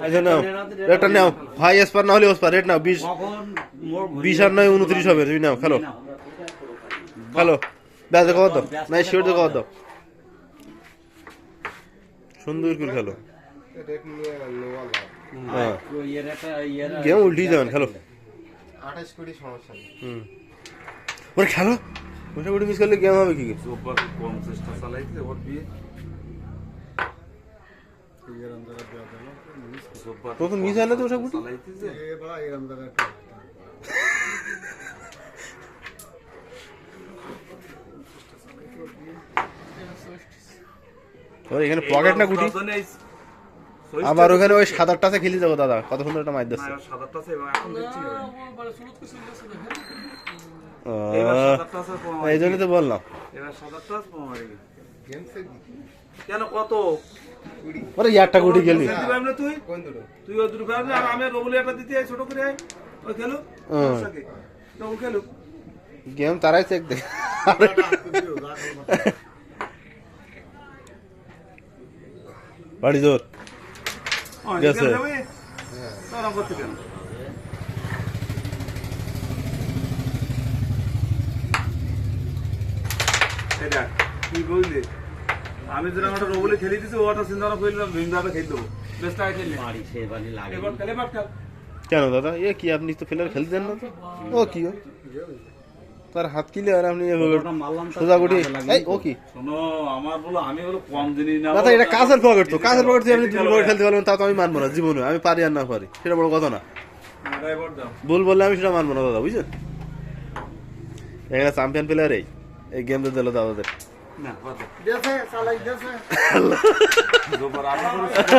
আচ্ছা নাও রেটটা নাও ভাই এসপার না হলে ওসপার রেট নাও 20 আর 9 29 হবে তুমি নাও খেলো খেলো ব্যাস কত না শিওর তো কত সুন্দর করে খেলো হ্যাঁ গেম উল্টি যাবেন খেলো 28 কোটি সমস্যা নেই ওরে খেলো ওটা মিস করলে গেম হবে কি কম চেষ্টা চালাইতে ওর বিয়ে তো মিস হয় না তো ওটা গুটি ওর এখানে পকেট না গুটি আবার ওখানে ওই 7-8টাতে খেলি যাবো দাদা কত সুন্দর একটা মাইর দিচ্ছে এই জন্য তো বললাম কেন কত ওরে একটা গুটি গেলি তুই তুই ওই দুটো খাবি আর আমি রবুলি একটা দিতে ছোট করে ওই খেলো খেলো গেম তারাই চেক দে বাড়ি জোর গেছে তুই বুঝলি আমি যেটা একটা রবুলি খেলে দিছি ওটা চিন্তা করলাম ভিমভাবে খেলে দেবো বেশ টাকা খেললে এবার খেলে বাট খেল কেন দাদা এ কি আপনি তো ফেলার খেলতে দেন না তো ও কি তার হাত কিলে আর আপনি সোজা গুটি এই ও কি শোনো আমার বলো আমি বলো কম জিনিস না দাদা এটা কাছের পকেট তো কাছের পকেট দিয়ে আপনি দুই পকেট খেলতে পারবেন তা তো আমি মানবো না জীবনে আমি পারি আর না পারি সেটা বড় কথা না ভুল বললে আমি সেটা মানবো না দাদা বুঝছেন এখানে চ্যাম্পিয়ন প্লেয়ার এই গেম তো দিল দাদাদের না দেশে চালাই দেশে